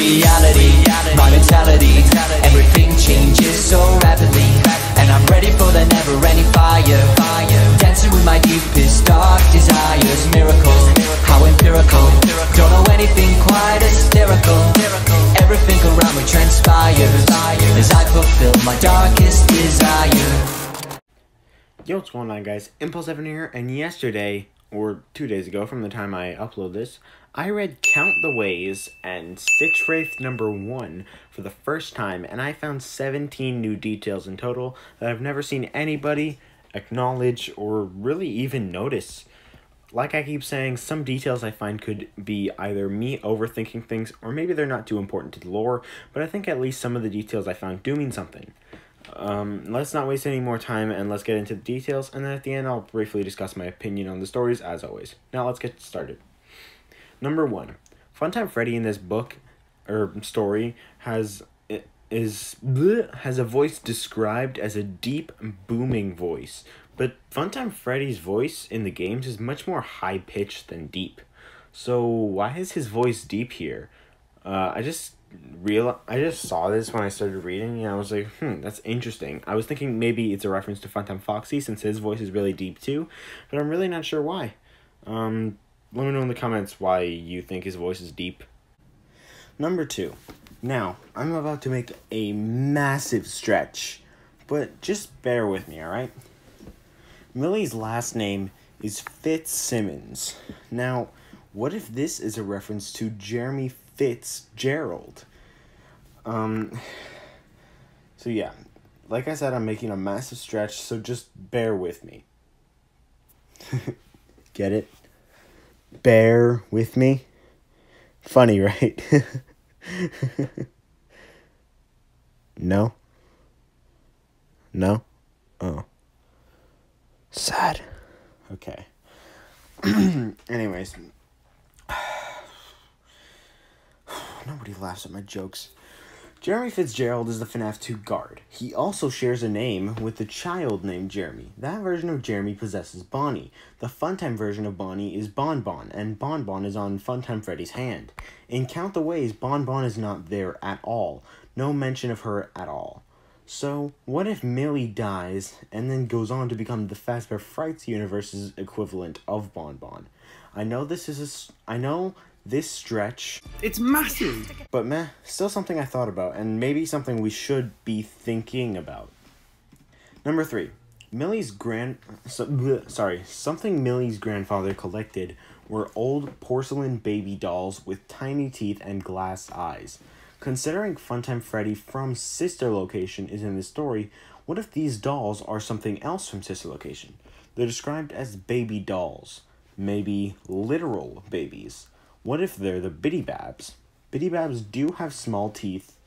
reality, my mentality. Everything changes so rapidly, and I'm ready for the never-ending fire. Dancing with my deepest, dark desires. Miracles, how empirical. Don't know anything quite hysterical. Everything around me transpires as I fulfill my darkest desire. Yo, what's going on, guys? Impulse7 here, and yesterday, or 2 days ago from the time I upload this, I read Count the Ways and Stitch Wraith #1 for the first time, and I found 17 new details in total that I've never seen anybody acknowledge or really even notice. Like I keep saying, some details I find could be either me overthinking things, or maybe they're not too important to the lore, but I think at least some of the details I found do mean something. Let's not waste any more time and let's get into the details, and then at the end I'll briefly discuss my opinion on the stories as always. Now let's get started. Number 1. Funtime Freddy in this book, or story, has a voice described as a deep, booming voice, but Funtime Freddy's voice in the games is much more high-pitched than deep. So why is his voice deep here? I just saw this when I started reading, and I was like, that's interesting. I was thinking maybe it's a reference to Funtime Foxy, since his voice is really deep too, but I'm really not sure why. Let me know in the comments why you think his voice is deep. Number 2. Now, I'm about to make a massive stretch, but just bear with me, alright? Millie's last name is Fitzsimmons. Now, what if this is a reference to Jeremy Fitzgerald? So yeah, like I said, I'm making a massive stretch, so just bear with me. Get it? Bear with me? Funny, right? No? No? Oh. Sad. Okay. Anyways. Nobody laughs at my jokes. Jeremy Fitzgerald is the FNAF 2 guard. He also shares a name with a child named Jeremy. That version of Jeremy possesses Bonnie. The Funtime version of Bonnie is Bonbon, and Bonbon is on Funtime Freddy's hand. In Count the Ways, Bonbon is not there at all. No mention of her at all. So, what if Millie dies and then goes on to become the Fazbear Frights universe's equivalent of Bonbon? I know this stretch, it's massive, but meh, still something I thought about, and maybe something we should be thinking about. Number 3. Something Millie's grandfather collected were old porcelain baby dolls with tiny teeth and glass eyes. Considering Funtime Freddy from Sister Location is in the story, what if these dolls are something else from Sister Location? They're described as baby dolls, maybe literal babies. What if they're the Biddy Babs? Biddy Babs do have small teeth,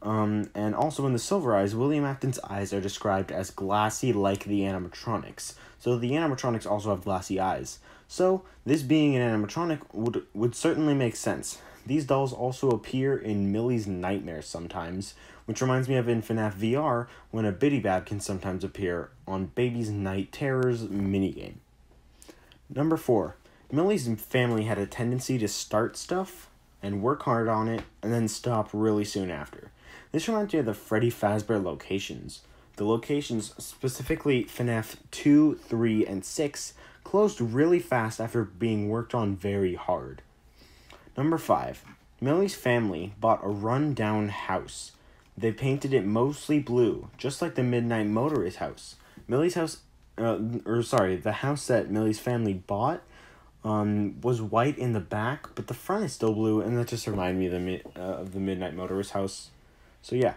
and also in the Silver Eyes, William Afton's eyes are described as glassy like the animatronics. So the animatronics also have glassy eyes. So this being an animatronic would certainly make sense. These dolls also appear in Millie's nightmares sometimes, which reminds me of in FNAF VR, when a Biddy Bab can sometimes appear on Baby's Night Terrors minigame. Number 4. Millie's family had a tendency to start stuff and work hard on it and then stop really soon after. This reminds me of the Freddy Fazbear locations. The locations, specifically FNAF 2, 3, and 6, closed really fast after being worked on very hard. Number 5. Millie's family bought a run-down house. They painted it mostly blue, just like the Midnight Motorist house. The house that Millie's family bought was white in the back, but the front is still blue, and that just reminded me of the Midnight Motorist house. So yeah.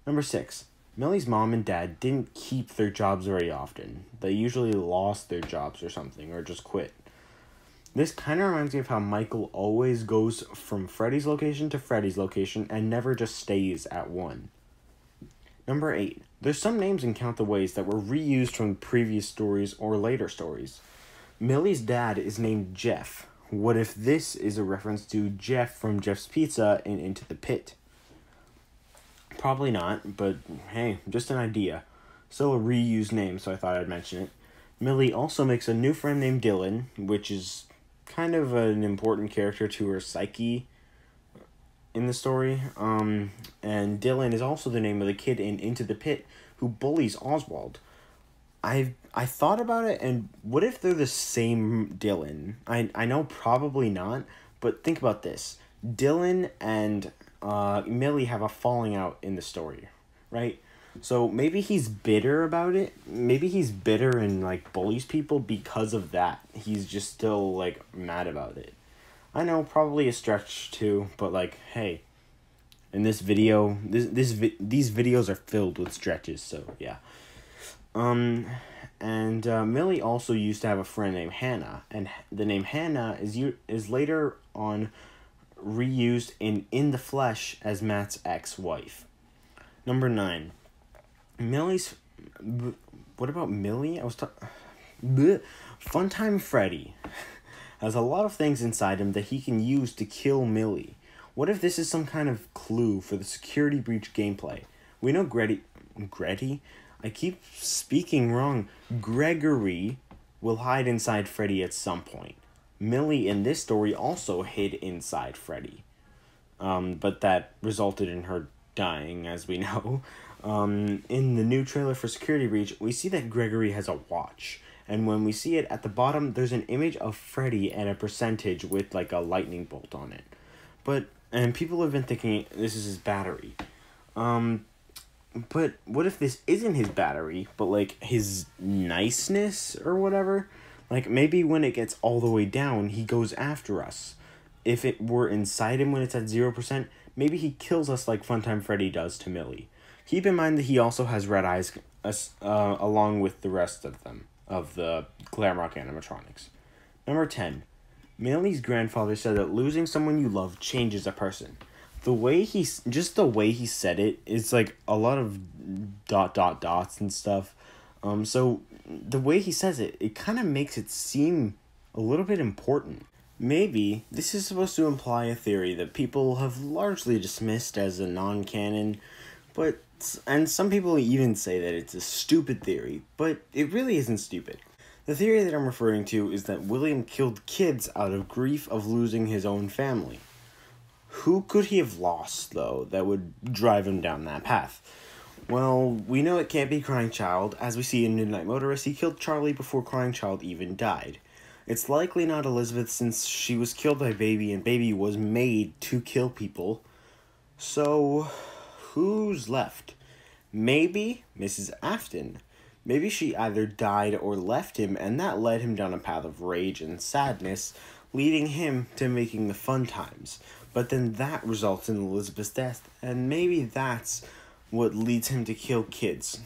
Number 6. Millie's mom and dad didn't keep their jobs very often. They usually lost their jobs or something, or just quit. This kind of reminds me of how Michael always goes from Freddy's location to Freddy's location and never just stays at one. Number 8. There's some names in Count the Ways that were reused from previous stories or later stories. Millie's dad is named Jeff. What if this is a reference to Jeff from Jeff's Pizza in Into the Pit? Probably not, but hey, just an idea. Still a reused name, so I thought I'd mention it. Millie also makes a new friend named Dylan, which is kind of an important character to her psyche. in the story. And Dylan is also the name of the kid in Into the Pit who bullies Oswald. I thought about it, and what if they're the same Dylan? I know probably not, but think about this. Dylan and Millie have a falling out in the story, right? So maybe he's bitter about it. Maybe he's bitter and like bullies people because of that. He's just still like mad about it. I know, probably a stretch too, but like, hey, in this video, these videos are filled with stretches, so yeah. Millie also used to have a friend named Hannah, and the name Hannah is later on reused in the Flesh as Matt's ex-wife. Number 9. Millie's... What about Millie? Funtime Freddy has a lot of things inside him that he can use to kill Millie. What if this is some kind of clue for the security breach gameplay? We know Gretty? I keep speaking wrong. Gregory will hide inside Freddy at some point. Millie in this story also hid inside Freddy. But that resulted in her dying, as we know. In the new trailer for Security Breach, we see that Gregory has a watch. And when we see it at the bottom, there's an image of Freddy and a percentage with like a lightning bolt on it. And people have been thinking this is his battery. But what if this isn't his battery, but like his niceness or whatever? Like maybe when it gets all the way down, he goes after us. If it were inside him when it's at 0%, maybe he kills us like Funtime Freddy does to Millie. Keep in mind that he also has red eyes along with the rest of them, of the Glamrock animatronics. Number 10. Millie's grandfather said that losing someone you love changes a person. The way he said it is like a lot of dots and stuff. So the way he says it, it kind of makes it seem a little bit important. Maybe this is supposed to imply a theory that people have largely dismissed as a non-canon, and some people even say that it's a stupid theory, but it really isn't stupid. The theory that I'm referring to is that William killed kids out of grief of losing his own family. Who could he have lost, though, that would drive him down that path? Well, we know it can't be Crying Child. As we see in Midnight Motorist, he killed Charlie before Crying Child even died. It's likely not Elizabeth since she was killed by Baby and Baby was made to kill people. So, who's left? Maybe Mrs. Afton. Maybe she either died or left him, and that led him down a path of rage and sadness, leading him to making the fun times. But then that results in Elizabeth's death, and maybe that's what leads him to kill kids.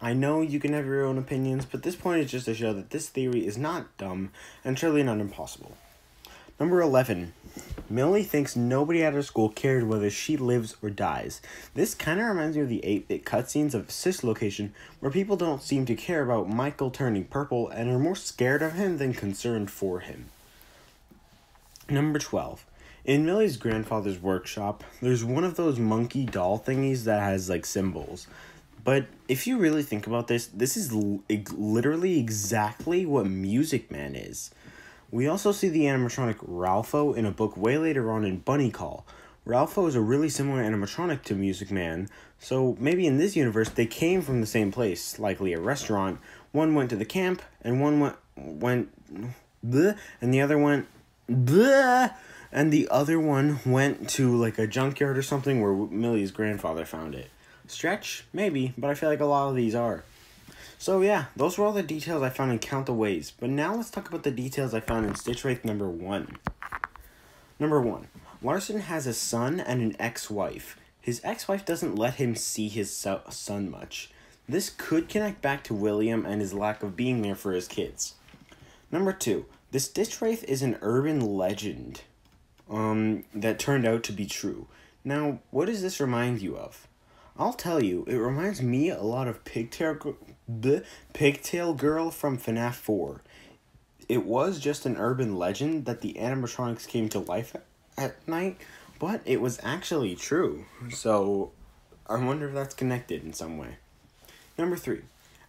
I know you can have your own opinions, but this point is just to show that this theory is not dumb and surely not impossible. Number 11. Millie thinks nobody at her school cared whether she lives or dies. This kind of reminds me of the 8-bit cutscenes of Sis Location, where people don't seem to care about Michael turning purple and are more scared of him than concerned for him. Number 12. In Millie's grandfather's workshop, there's one of those monkey doll thingies that has, like, symbols. But if you really think about this, this is literally exactly what Music Man is. We also see the animatronic Ralpho in a book way later on in Bunny Call. Ralpho is a really similar animatronic to Music Man, so maybe in this universe they came from the same place, likely a restaurant. One went to the camp, and one went bleh, and the other went bleh, and the other one went to like a junkyard or something where Millie's grandfather found it. Stretch? Maybe, but I feel like a lot of these are. So yeah, those were all the details I found in Count the Ways, but now let's talk about the details I found in Stitch Wraith number 1. Number 1. Larson has a son and an ex-wife. His ex-wife doesn't let him see his son much. This could connect back to William and his lack of being there for his kids. Number 2. The Stitch Wraith is an urban legend that turned out to be true. Now, what does this remind you of? I'll tell you, it reminds me a lot of Pigtail Girl from FNAF 4. It was just an urban legend that the animatronics came to life at night, but it was actually true. So, I wonder if that's connected in some way. Number 3.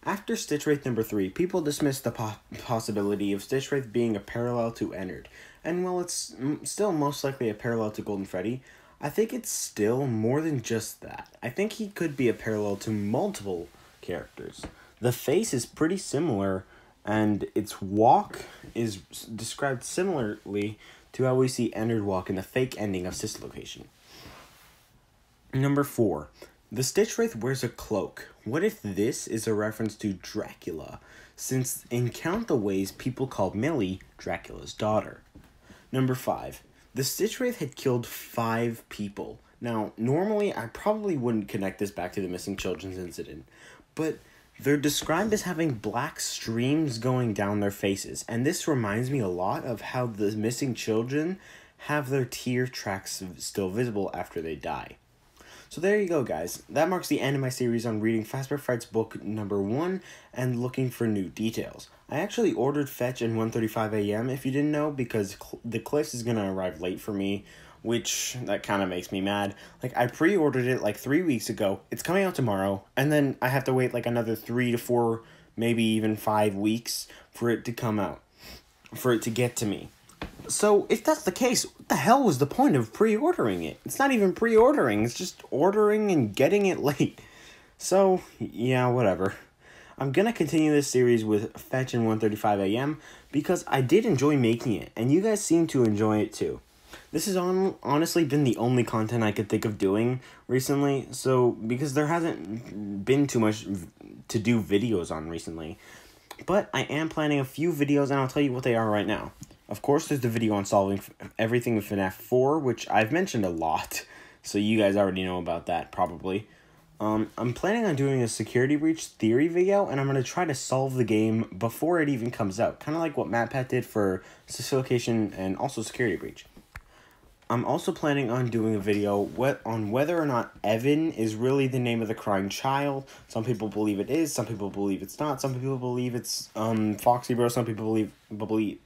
After Stitch Wraith number 3, people dismissed the possibility of Stitch Wraith being a parallel to Ennard. And while it's still most likely a parallel to Golden Freddy, I think it's still more than just that. I think he could be a parallel to multiple characters. The face is pretty similar, and its walk is described similarly to how we see Ennard walk in the fake ending of Sis Location. Number 4. The Stitch Wraith wears a cloak. What if this is a reference to Dracula, since in Count the Ways people called Millie Dracula's daughter? Number 5. The Stitch Wraith had killed 5 people. Now, normally I probably wouldn't connect this back to the missing children's incident, but they're described as having black streams going down their faces, and this reminds me a lot of how the missing children have their tear tracks still visible after they die. So there you go, guys. That marks the end of my series on reading Fazbear Fright's book number 1 and looking for new details. I actually ordered Fetch at 1:35 a.m. if you didn't know, because the Cliffs is going to arrive late for me, which that kind of makes me mad. Like, I pre-ordered it like 3 weeks ago. It's coming out tomorrow, and then I have to wait like another 3 to 4, maybe even 5 weeks for it to come out, for it to get to me. So, if that's the case, what the hell was the point of pre-ordering it? It's not even pre-ordering, it's just ordering and getting it late. So, yeah, whatever. I'm gonna continue this series with Fetch and 1:35 a.m. because I did enjoy making it, and you guys seem to enjoy it too. This has honestly been the only content I could think of doing recently, so because there hasn't been too much to do videos on recently. But I am planning a few videos, and I'll tell you what they are right now. Of course, there's the video on solving everything with FNAF 4, which I've mentioned a lot, so you guys already know about that, probably. I'm planning on doing a security breach theory video, and I'm going to try to solve the game before it even comes out, kind of like what MatPat did for Sis Location and also security breach. I'm also planning on doing a video on whether or not Evan is really the name of the crying child. Some people believe it is, some people believe it's not, some people believe it's Foxy Bro, some people believe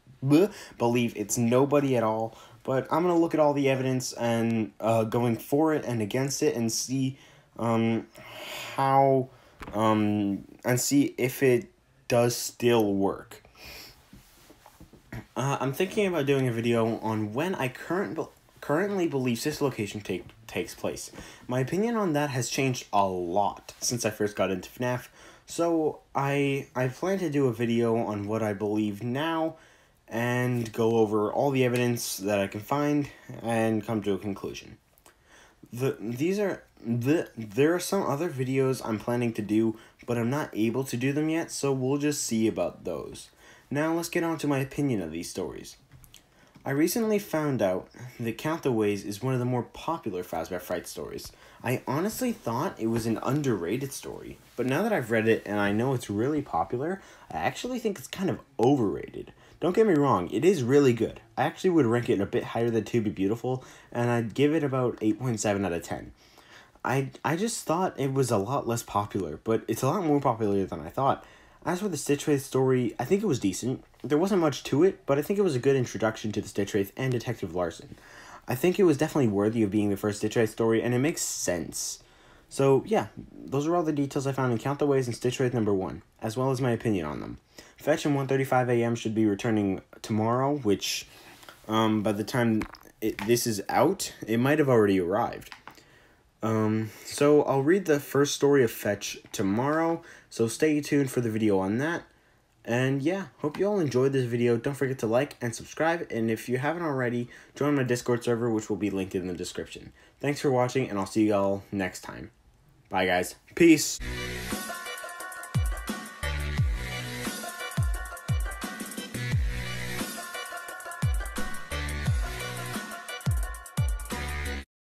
it's nobody at all. But I'm going to look at all the evidence and going for it and against it and see how and see if it does still work. I'm thinking about doing a video on when I currently believe Sis Location takes place. My opinion on that has changed a lot since I first got into FNAF, so I plan to do a video on what I believe now and go over all the evidence that I can find and come to a conclusion. There are some other videos I'm planning to do, but I'm not able to do them yet, so we'll just see about those. Now let's get on to my opinion of these stories. I recently found out that Count the Ways is one of the more popular Fazbear Fright stories. I honestly thought it was an underrated story, but now that I've read it and I know it's really popular, I actually think it's kind of overrated. Don't get me wrong, it is really good. I actually would rank it a bit higher than To Be Beautiful, and I'd give it about 8.7 out of 10. I just thought it was a lot less popular, but it's a lot more popular than I thought. As for the Stitch Wraith story, I think it was decent. There wasn't much to it, but I think it was a good introduction to the Stitch Wraith and Detective Larson. I think it was definitely worthy of being the first Stitch Wraith story, and it makes sense. So, yeah, those are all the details I found in Count the Ways and Stitch Wraith number 1, as well as my opinion on them. Fetch and 1:35 a.m. should be returning tomorrow, which, by the time this is out, it might have already arrived. So I'll read the first story of Fetch tomorrow, so stay tuned for the video on that. And yeah, hope you all enjoyed this video. Don't forget to like and subscribe, and if you haven't already, join my Discord server, which will be linked in the description. Thanks for watching, and I'll see you all next time. Bye guys. Peace.